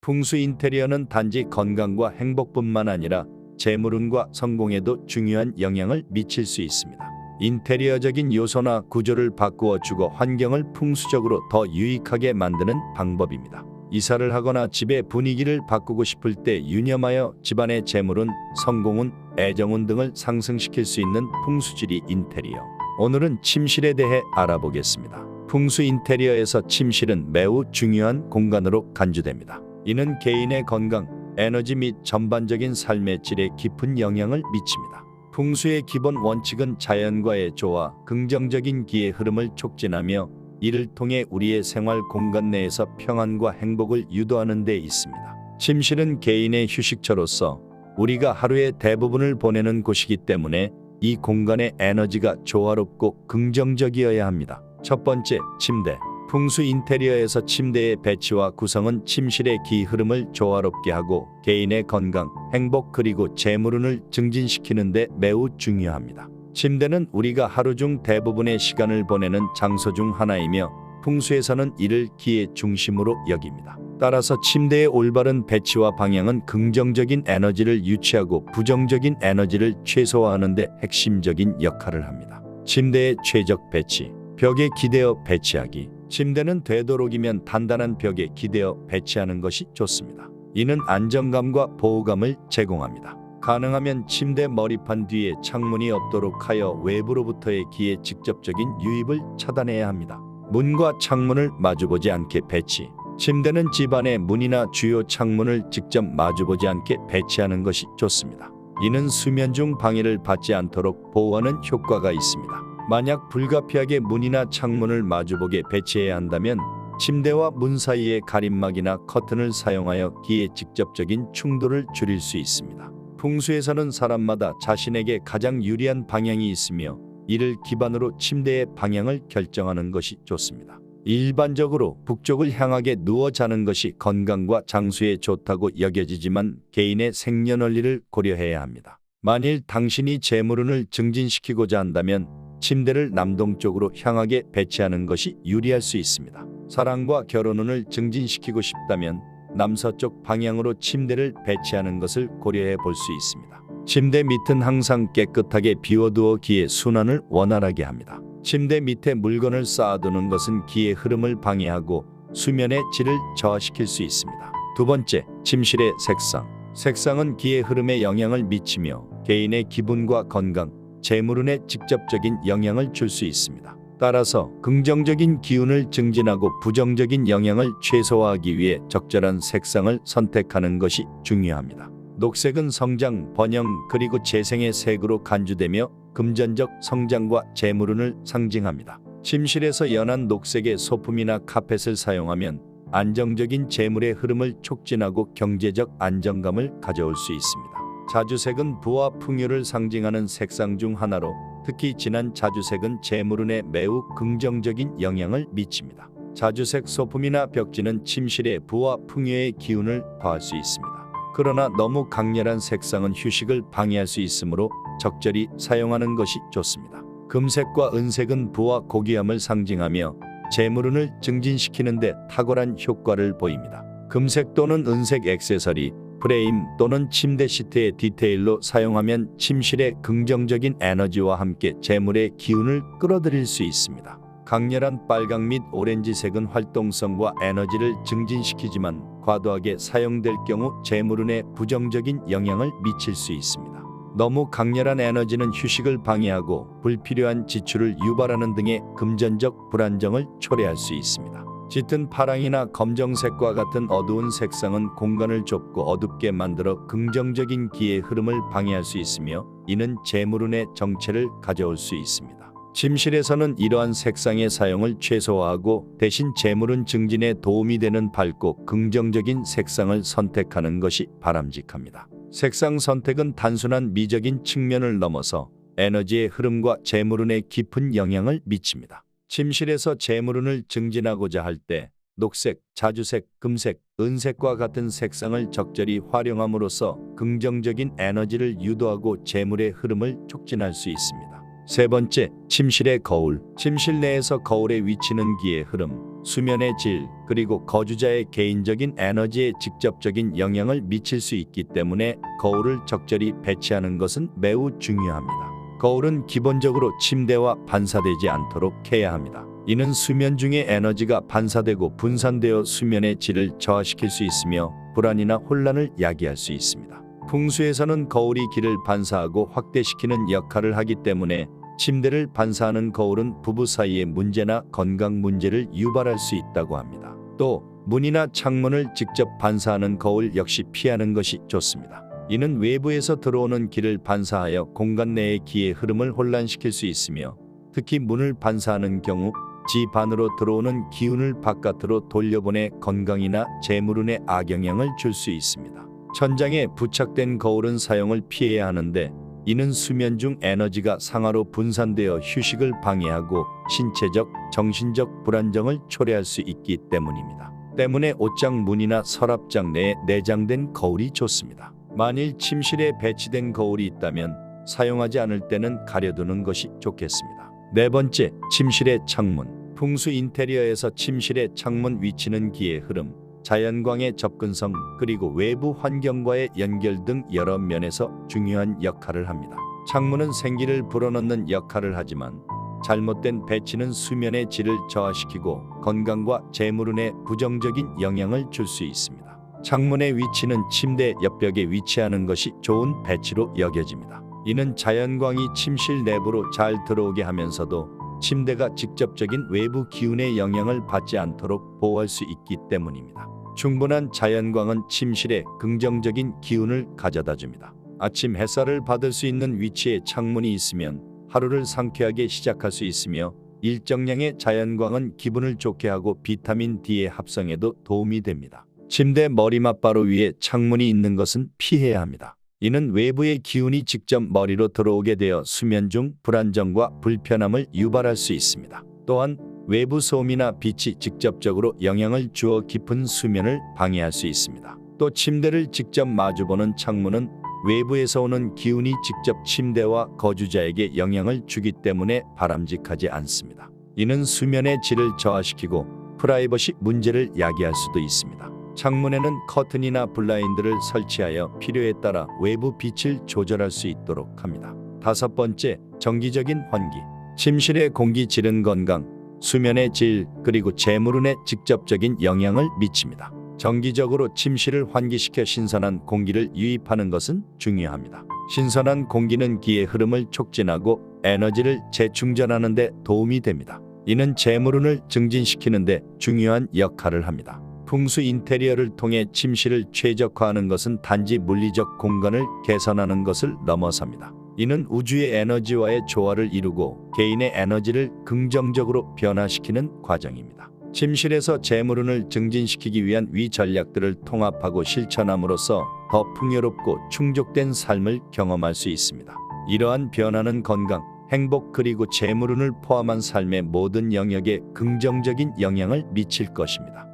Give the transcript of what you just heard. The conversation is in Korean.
풍수 인테리어는 단지 건강과 행복뿐만 아니라 재물운과 성공에도 중요한 영향을 미칠 수 있습니다. 인테리어적인 요소나 구조를 바꾸어 주거 환경을 풍수적으로 더 유익하게 만드는 방법입니다. 이사를 하거나 집의 분위기를 바꾸고 싶을 때 유념하여 집안의 재물운, 성공운, 애정운 등을 상승시킬 수 있는 풍수지리 인테리어. 오늘은 침실에 대해 알아보겠습니다. 풍수 인테리어에서 침실은 매우 중요한 공간으로 간주됩니다. 이는 개인의 건강, 에너지 및 전반적인 삶의 질에 깊은 영향을 미칩니다. 풍수의 기본 원칙은 자연과의 조화, 긍정적인 기의 흐름을 촉진하며 이를 통해 우리의 생활 공간 내에서 평안과 행복을 유도하는 데 있습니다. 침실은 개인의 휴식처로서 우리가 하루의 대부분을 보내는 곳이기 때문에 이 공간의 에너지가 조화롭고 긍정적이어야 합니다. 첫 번째, 침대. 풍수 인테리어에서 침대의 배치와 구성은 침실의 기 흐름을 조화롭게 하고 개인의 건강, 행복 그리고 재물운을 증진시키는 데 매우 중요합니다. 침대는 우리가 하루 중 대부분의 시간을 보내는 장소 중 하나이며 풍수에서는 이를 기의 중심으로 여깁니다. 따라서 침대의 올바른 배치와 방향은 긍정적인 에너지를 유치하고 부정적인 에너지를 최소화하는 데 핵심적인 역할을 합니다. 침대의 최적 배치. 벽에 기대어 배치하기. 침대는 되도록이면 단단한 벽에 기대어 배치하는 것이 좋습니다. 이는 안정감과 보호감을 제공합니다. 가능하면 침대 머리판 뒤에 창문이 없도록 하여 외부로부터의 기의 직접적인 유입을 차단해야 합니다. 문과 창문을 마주보지 않게 배치. 침대는 집안의 문이나 주요 창문을 직접 마주보지 않게 배치하는 것이 좋습니다. 이는 수면 중 방해를 받지 않도록 보호하는 효과가 있습니다. 만약 불가피하게 문이나 창문을 마주보게 배치해야 한다면 침대와 문 사이에 가림막이나 커튼을 사용하여 기의 직접적인 충돌을 줄일 수 있습니다. 풍수에서는 사람마다 자신에게 가장 유리한 방향이 있으며 이를 기반으로 침대의 방향을 결정하는 것이 좋습니다. 일반적으로 북쪽을 향하게 누워 자는 것이 건강과 장수에 좋다고 여겨지지만 개인의 생년월일을 고려해야 합니다. 만일 당신이 재물운을 증진시키고자 한다면 침대를 남동쪽으로 향하게 배치하는 것이 유리할 수 있습니다. 사랑과 결혼운을 증진시키고 싶다면 남서쪽 방향으로 침대를 배치하는 것을 고려해 볼 수 있습니다. 침대 밑은 항상 깨끗하게 비워두어 기의 순환을 원활하게 합니다. 침대 밑에 물건을 쌓아두는 것은 기의 흐름을 방해하고 수면의 질을 저하시킬 수 있습니다. 두 번째, 침실의 색상. 색상은 기의 흐름에 영향을 미치며 개인의 기분과 건강, 재물운에 직접적인 영향을 줄 수 있습니다. 따라서 긍정적인 기운을 증진하고 부정적인 영향을 최소화하기 위해 적절한 색상을 선택하는 것이 중요합니다. 녹색은 성장, 번영 그리고 재생의 색으로 간주되며 금전적 성장과 재물운을 상징합니다. 침실에서 연한 녹색의 소품이나 카펫을 사용하면 안정적인 재물의 흐름을 촉진하고 경제적 안정감을 가져올 수 있습니다. 자주색은 부와 풍요를 상징하는 색상 중 하나로 특히 진한 자주색은 재물운에 매우 긍정적인 영향을 미칩니다. 자주색 소품이나 벽지는 침실의 부와 풍요의 기운을 더할 수 있습니다. 그러나 너무 강렬한 색상은 휴식을 방해할 수 있으므로 적절히 사용하는 것이 좋습니다. 금색과 은색은 부와 고귀함을 상징하며 재물운을 증진시키는 데 탁월한 효과를 보입니다. 금색 또는 은색 액세서리, 프레임 또는 침대 시트의 디테일로 사용하면 침실의 긍정적인 에너지와 함께 재물의 기운을 끌어들일 수 있습니다. 강렬한 빨강 및 오렌지색은 활동성과 에너지를 증진시키지만 과도하게 사용될 경우 재물운에 부정적인 영향을 미칠 수 있습니다. 너무 강렬한 에너지는 휴식을 방해하고 불필요한 지출을 유발하는 등의 금전적 불안정을 초래할 수 있습니다. 짙은 파랑이나 검정색과 같은 어두운 색상은 공간을 좁고 어둡게 만들어 긍정적인 기의 흐름을 방해할 수 있으며 이는 재물운의 정체를 가져올 수 있습니다. 침실에서는 이러한 색상의 사용을 최소화하고 대신 재물운 증진에 도움이 되는 밝고 긍정적인 색상을 선택하는 것이 바람직합니다. 색상 선택은 단순한 미적인 측면을 넘어서 에너지의 흐름과 재물운에 깊은 영향을 미칩니다. 침실에서 재물운을 증진하고자 할 때 녹색, 자주색, 금색, 은색과 같은 색상을 적절히 활용함으로써 긍정적인 에너지를 유도하고 재물의 흐름을 촉진할 수 있습니다. 세 번째, 침실의 거울. 침실 내에서 거울에 위치는 기의 흐름, 수면의 질, 그리고 거주자의 개인적인 에너지에 직접적인 영향을 미칠 수 있기 때문에 거울을 적절히 배치하는 것은 매우 중요합니다. 거울은 기본적으로 침대와 반사되지 않도록 해야 합니다. 이는 수면 중에 에너지가 반사되고 분산되어 수면의 질을 저하시킬 수 있으며 불안이나 혼란을 야기할 수 있습니다. 풍수에서는 거울이 기를 반사하고 확대시키는 역할을 하기 때문에 침대를 반사하는 거울은 부부 사이의 문제나 건강 문제를 유발할 수 있다고 합니다. 또 문이나 창문을 직접 반사하는 거울 역시 피하는 것이 좋습니다. 이는 외부에서 들어오는 기를 반사하여 공간 내의 기의 흐름을 혼란시킬 수 있으며 특히 문을 반사하는 경우 집 안으로 들어오는 기운을 바깥으로 돌려보내 건강이나 재물운에 악영향을 줄 수 있습니다. 천장에 부착된 거울은 사용을 피해야 하는데 이는 수면 중 에너지가 상하로 분산되어 휴식을 방해하고 신체적, 정신적 불안정을 초래할 수 있기 때문입니다. 때문에 옷장 문이나 서랍장 내에 내장된 거울이 좋습니다. 만일 침실에 배치된 거울이 있다면 사용하지 않을 때는 가려두는 것이 좋겠습니다. 네 번째, 침실의 창문. 풍수 인테리어에서 침실의 창문 위치는 기의 흐름, 자연광의 접근성, 그리고 외부 환경과의 연결 등 여러 면에서 중요한 역할을 합니다. 창문은 생기를 불어넣는 역할을 하지만 잘못된 배치는 수면의 질을 저하시키고 건강과 재물운에 부정적인 영향을 줄 수 있습니다. 창문의 위치는 침대 옆벽에 위치하는 것이 좋은 배치로 여겨집니다. 이는 자연광이 침실 내부로 잘 들어오게 하면서도 침대가 직접적인 외부 기운의 영향을 받지 않도록 보호할 수 있기 때문입니다. 충분한 자연광은 침실에 긍정적인 기운을 가져다 줍니다. 아침 햇살을 받을 수 있는 위치에 창문이 있으면 하루를 상쾌하게 시작할 수 있으며 일정량의 자연광은 기분을 좋게 하고 비타민 D의 합성에도 도움이 됩니다. 침대 머리맡바로 위에 창문이 있는 것은 피해야 합니다. 이는 외부의 기운이 직접 머리로 들어오게 되어 수면 중 불안정과 불편함을 유발할 수 있습니다. 또한 외부 소음이나 빛이 직접적으로 영향을 주어 깊은 수면을 방해할 수 있습니다. 또 침대를 직접 마주보는 창문은 외부에서 오는 기운이 직접 침대와 거주자에게 영향을 주기 때문에 바람직하지 않습니다. 이는 수면의 질을 저하시키고 프라이버시 문제를 야기할 수도 있습니다. 창문에는 커튼이나 블라인드를 설치하여 필요에 따라 외부 빛을 조절할 수 있도록 합니다. 다섯 번째, 정기적인 환기. 침실의 공기 질은 건강, 수면의 질, 그리고 재물운에 직접적인 영향을 미칩니다. 정기적으로 침실을 환기시켜 신선한 공기를 유입하는 것은 중요합니다. 신선한 공기는 기의 흐름을 촉진하고 에너지를 재충전하는 데 도움이 됩니다. 이는 재물운을 증진시키는 데 중요한 역할을 합니다. 풍수 인테리어를 통해 침실을 최적화하는 것은 단지 물리적 공간을 개선하는 것을 넘어섭니다. 이는 우주의 에너지와의 조화를 이루고 개인의 에너지를 긍정적으로 변화시키는 과정입니다. 침실에서 재물운을 증진시키기 위한 위 전략들을 통합하고 실천함으로써 더 풍요롭고 충족된 삶을 경험할 수 있습니다. 이러한 변화는 건강, 행복 그리고 재물운을 포함한 삶의 모든 영역에 긍정적인 영향을 미칠 것입니다.